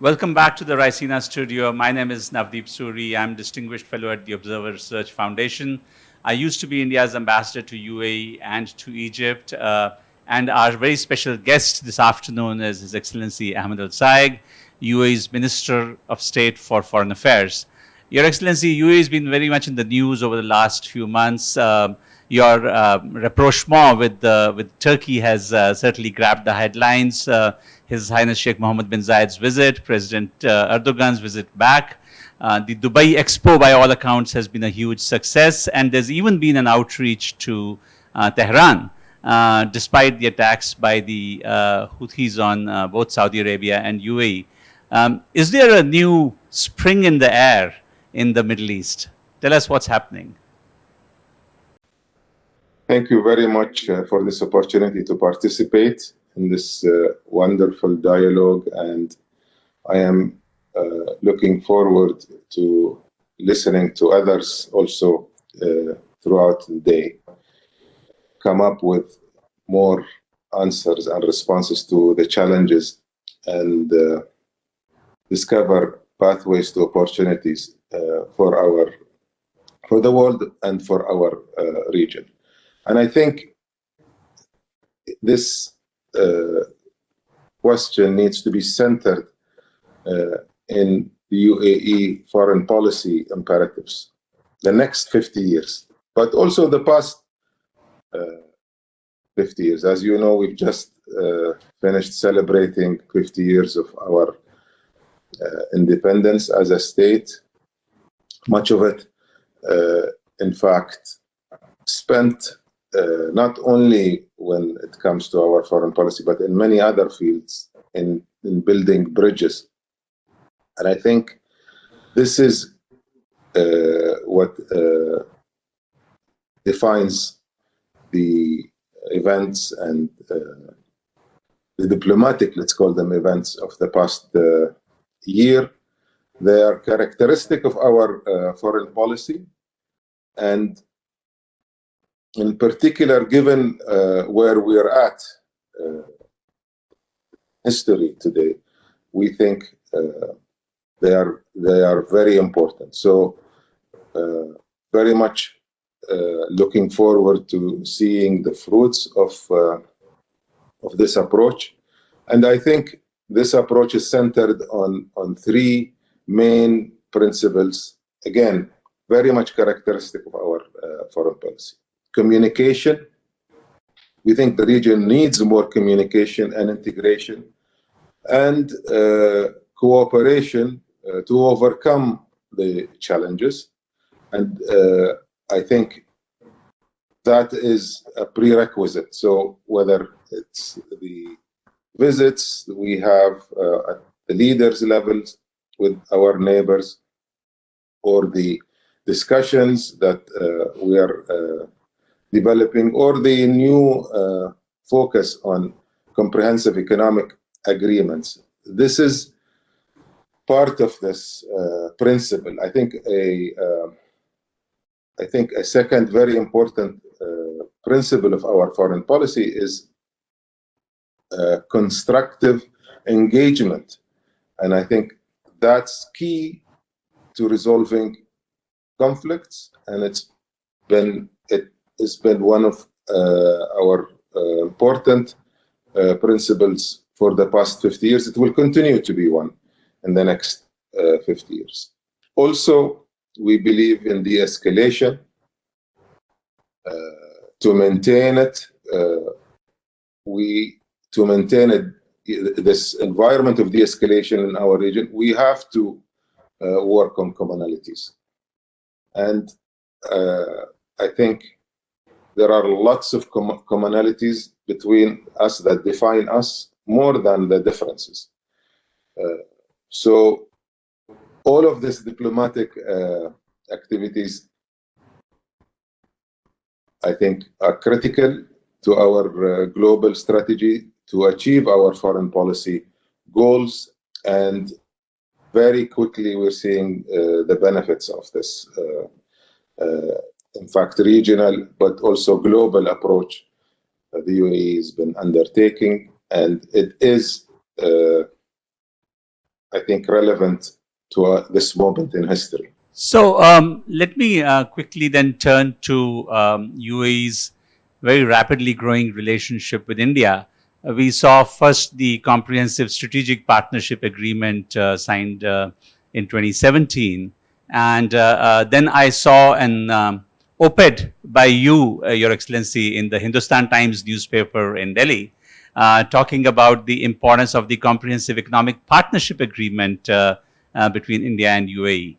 Welcome back to the Raisina studio. My name is Navdeep Suri. I'm Distinguished Fellow at the Observer Research Foundation. I used to be India's ambassador to UAE and to Egypt. And our very special guest this afternoon is His Excellency Ahmed Al-Saig, UAE's Minister of State for Foreign Affairs. Your Excellency, UAE has been very much in the news over the last few months. Your rapprochement with Turkey has certainly grabbed the headlines. His Highness Sheikh Mohammed bin Zayed's visit, President Erdogan's visit back. The Dubai Expo, by all accounts, has been a huge success, and there's even been an outreach to Tehran, despite the attacks by the Houthis on both Saudi Arabia and UAE. Is there a new spring in the air in the Middle East? Tell us what's happening. Thank you very much for this opportunity to participate in this wonderful dialogue, and I am looking forward to listening to others also throughout the day, come up with more answers and responses to the challenges, and discover pathways to opportunities for the world and for our region. And I think this question needs to be centered in the UAE foreign policy imperatives, the next 50 years, but also the past 50 years. As you know, we've just finished celebrating 50 years of our independence as a state. Much of it, in fact, spent not only when it comes to our foreign policy, but in many other fields, in building bridges. And I think this is what defines the events and the diplomatic, let's call them events, of the past year. They are characteristic of our foreign policy, and in particular, given where we are at history today, we think they are very important. So very much looking forward to seeing the fruits of this approach. And I think this approach is centered on three main principles, again, very much characteristic of our foreign policy. Communication. We think the region needs more communication and integration, and cooperation to overcome the challenges. And I think that is a prerequisite. So whether it's the visits we have at the leaders' levels with our neighbors, or the discussions that we are developing, or the new focus on comprehensive economic agreements. This is part of this principle. I think a second very important principle of our foreign policy is constructive engagement, and I think that's key to resolving conflicts, and it's been one of our important principles for the past 50 years. It will continue to be one in the next 50 years. Also, we believe in de-escalation. To maintain it, this environment of de-escalation in our region, we have to work on commonalities. And I think there are lots of commonalities between us that define us more than the differences. So all of these diplomatic activities, I think, are critical to our global strategy to achieve our foreign policy goals. And very quickly, we're seeing the benefits of this, in fact, regional, but also global approach the UAE has been undertaking. And it is I think, relevant to this moment in history. So let me quickly then turn to UAE's very rapidly growing relationship with India. We saw first the Comprehensive Strategic Partnership Agreement signed in 2017. And then I saw an op-ed by you, Your Excellency, in the Hindustan Times newspaper in Delhi, talking about the importance of the Comprehensive Economic Partnership Agreement between India and UAE.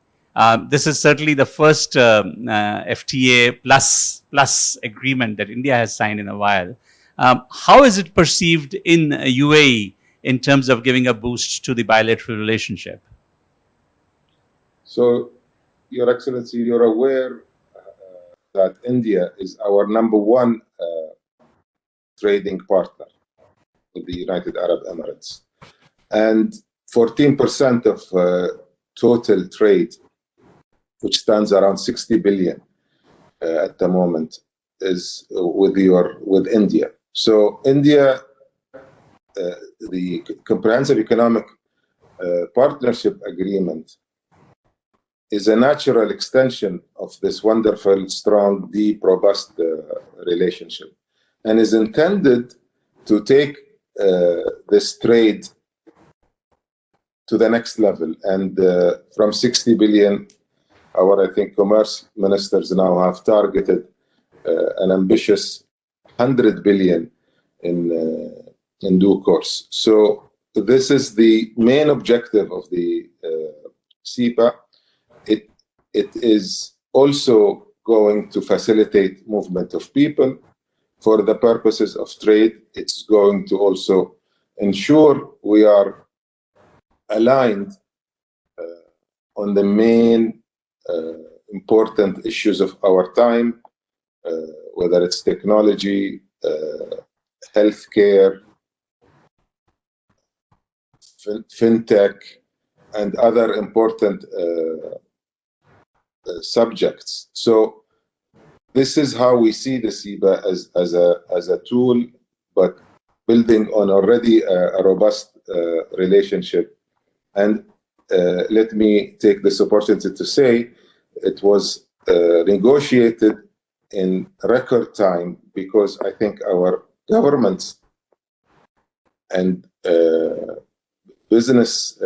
This is certainly the first FTA plus agreement that India has signed in a while. How is it perceived in UAE in terms of giving a boost to the bilateral relationship? So, Your Excellency, you're aware that India is our #1 trading partner with the United Arab Emirates. And 14% of total trade, which stands around 60 billion at the moment, is with India. So India, the Comprehensive Economic Partnership Agreement is a natural extension of this wonderful, strong, deep, robust relationship, and is intended to take this trade to the next level. And from 60 billion, I think, commerce ministers now have targeted an ambitious 100 billion in due course. So this is the main objective of the CEPA. It is also going to facilitate movement of people for the purposes of trade. It's going to also ensure we are aligned on the main important issues of our time, whether it's technology, healthcare, fintech, and other important subjects. So this is how we see the CEPA as a tool, but building on already a robust relationship. And let me take this opportunity to say it was negotiated in record time, because I think our governments and business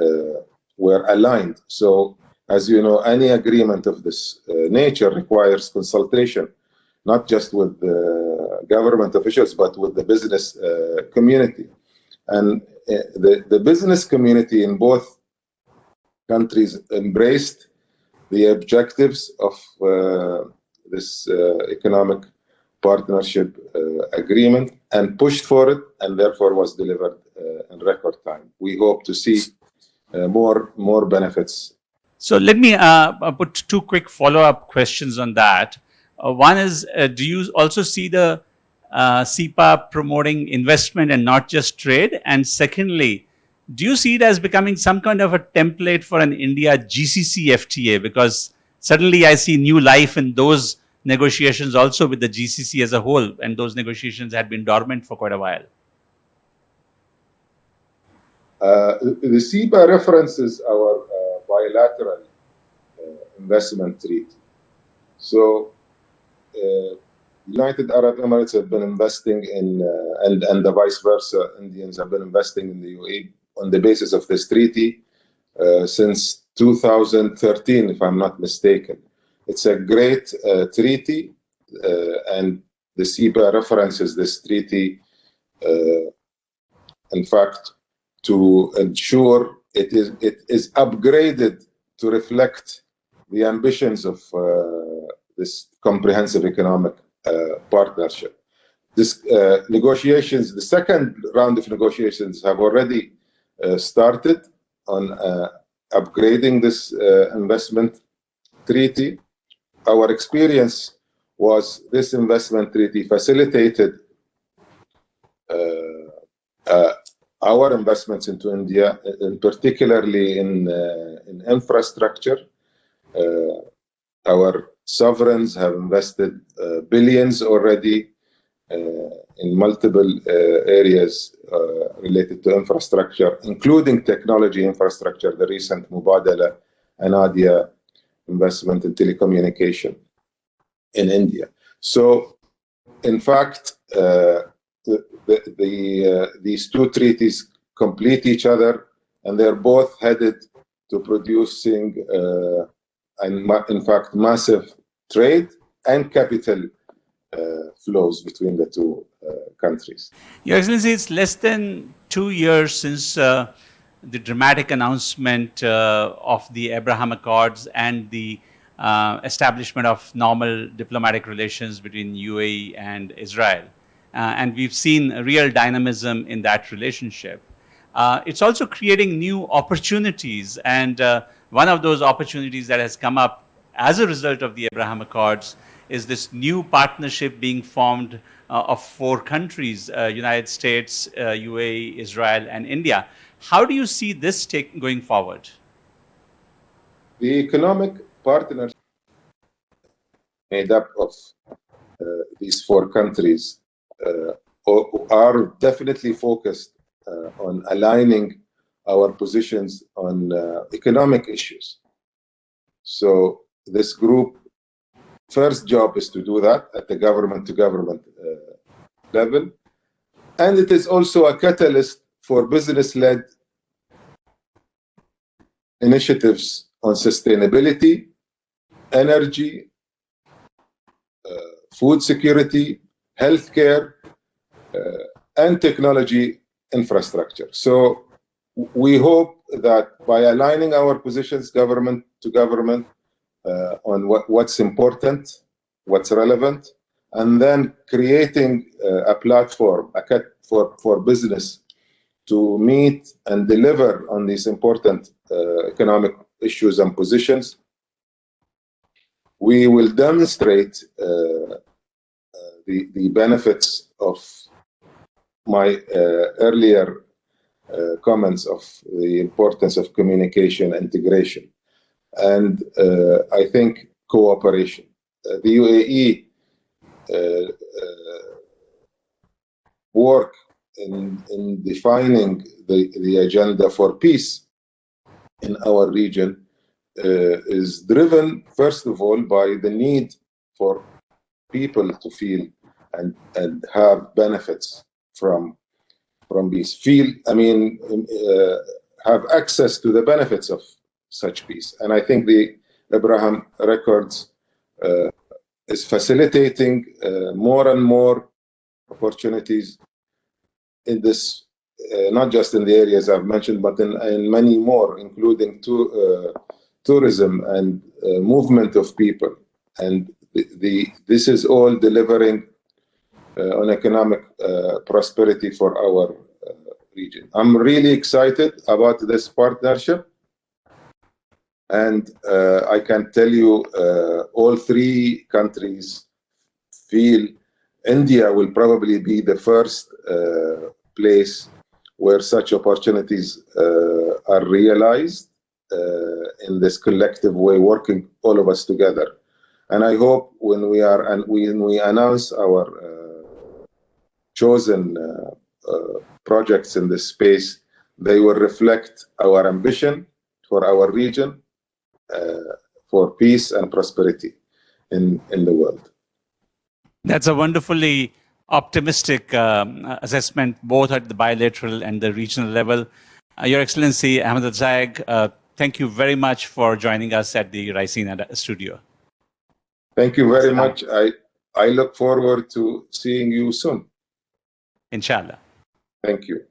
were aligned. So, as you know, any agreement of this nature requires consultation, not just with the government officials, but with the business community. And the business community in both countries embraced the objectives of this economic partnership agreement and pushed for it, and therefore was delivered in record time. We hope to see more benefits. So let me put two quick follow-up questions on that. One is, do you also see the CEPA promoting investment and not just trade? And secondly, do you see it as becoming some kind of a template for an India GCC FTA? Because suddenly I see new life in those negotiations also with the GCC as a whole, and those negotiations had been dormant for quite a while. The CEPA references our bilateral investment treaty. So United Arab Emirates have been investing in, and the vice versa, Indians have been investing in the UAE on the basis of this treaty since 2013, if I'm not mistaken. It's a great treaty, and the CEPA references this treaty, in fact, to ensure it is upgraded to reflect the ambitions of this comprehensive economic partnership. This negotiations, the second round of negotiations, have already started on upgrading this investment treaty. Our experience was this investment treaty facilitated our investments into India, and particularly in infrastructure. Our sovereigns have invested billions already in multiple areas related to infrastructure, including technology infrastructure, the recent Mubadala and Adia investment in telecommunication in India. So, in fact, these two treaties complete each other, and they're both headed to producing, in fact, massive trade and capital flows between the two countries. Your Excellency, it's less than 2 years since the dramatic announcement of the Abraham Accords and the establishment of normal diplomatic relations between UAE and Israel. And we've seen a real dynamism in that relationship. It's also creating new opportunities. And one of those opportunities that has come up as a result of the Abraham Accords is this new partnership being formed of 4 countries, United States, UAE, Israel, and India. How do you see this going forward? The economic partners made up of these 4 countries are definitely focused on aligning our positions on economic issues. So this group, first job is to do that at the government-to-government level. And it is also a catalyst for business-led initiatives on sustainability, energy, food security, healthcare, and technology infrastructure. So we hope that by aligning our positions government to government on what's important, what's relevant, and then creating a platform for business to meet and deliver on these important economic issues and positions, we will demonstrate the benefits of my earlier comments of the importance of communication integration. And I think cooperation. The UAE work in defining the agenda for peace in our region is driven, first of all, by the need for people to feel and have benefits from peace. Have access to the benefits of such peace. And I think the Abraham Accords is facilitating more and more opportunities in this, not just in the areas I've mentioned, but in many more, including tourism and movement of people. And this is all delivering on economic prosperity for our region. I'm really excited about this partnership. And I can tell you all 3 countries feel India will probably be the first place where such opportunities are realized in this collective way, working all of us together. And I hope when we announce our chosen projects in this space, they will reflect our ambition for our region, for peace and prosperity in the world. That's a wonderfully optimistic assessment, both at the bilateral and the regional level. Your Excellency, Ahmed Alzaig, thank you very much for joining us at the Raisina studio. Thank you very much. I look forward to seeing you soon. Inshallah. Thank you.